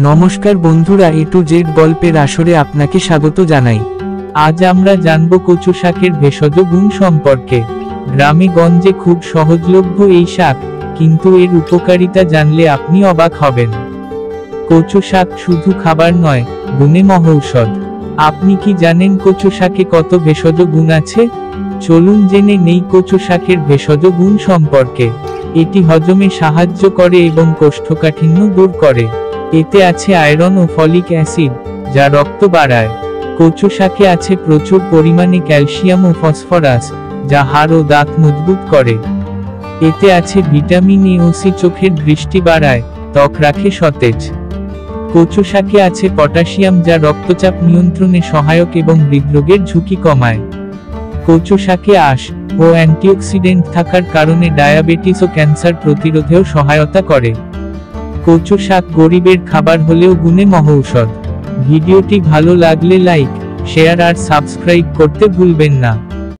নমস্কার বন্ধুরা, এ to Z গল্পের আসরে আপনাকে স্বাগত জানাই। আজ আমরা জানব কচু শাকের ভেষজ গুণ সম্পর্কে। গ্রামে গঞ্জে খুব সহজলভ্য এই শাক, কিন্তু এর উপকারিতা জানলে আপনি অবাক হবেন। কচু শাক শুধু খাবার নয়, গুণে মহৌষধ। আপনি কি জানেন কচু শাকে কত ভেষজ গুণ আছে? চলুন জেনে নেই কচু শাকের ভেষজ গুণ সম্পর্কে। এটি হজমে সাহায্য করে এবং কোষ্ঠকাঠিন্য দূর করে। এতে আছে আয়রন ও ফলিক অ্যাসিড, যা রক্ত বাড়ায়। কচু শাকে আছে প্রচুর পরিমাণে ক্যালসিয়াম ও ফসফরাস, যা হাড় ও দাঁত মজবুত করে। এতে আছে ভিটামিন এ ও সি, চোখের দৃষ্টি বাড়ায়, ত্বক রাখে সতেজ। কচু শাকে আছে পটাশিয়াম, যা রক্তচাপ নিয়ন্ত্রণে সহায়ক এবং হৃদরোগের ঝুঁকি কমায়। কচু শাকে আঁশ ও অ্যান্টিঅক্সিডেন্ট থাকার কারণে ডায়াবেটিস ও ক্যান্সার প্রতিরোধেও সহায়তা করে। কচু শাক গরিবের খাবার হলেও গুণে মহৌষধ। ভিডিওটি ভালো লাগলে লাইক, শেয়ার আর সাবস্ক্রাইব করতে ভুলবেন না।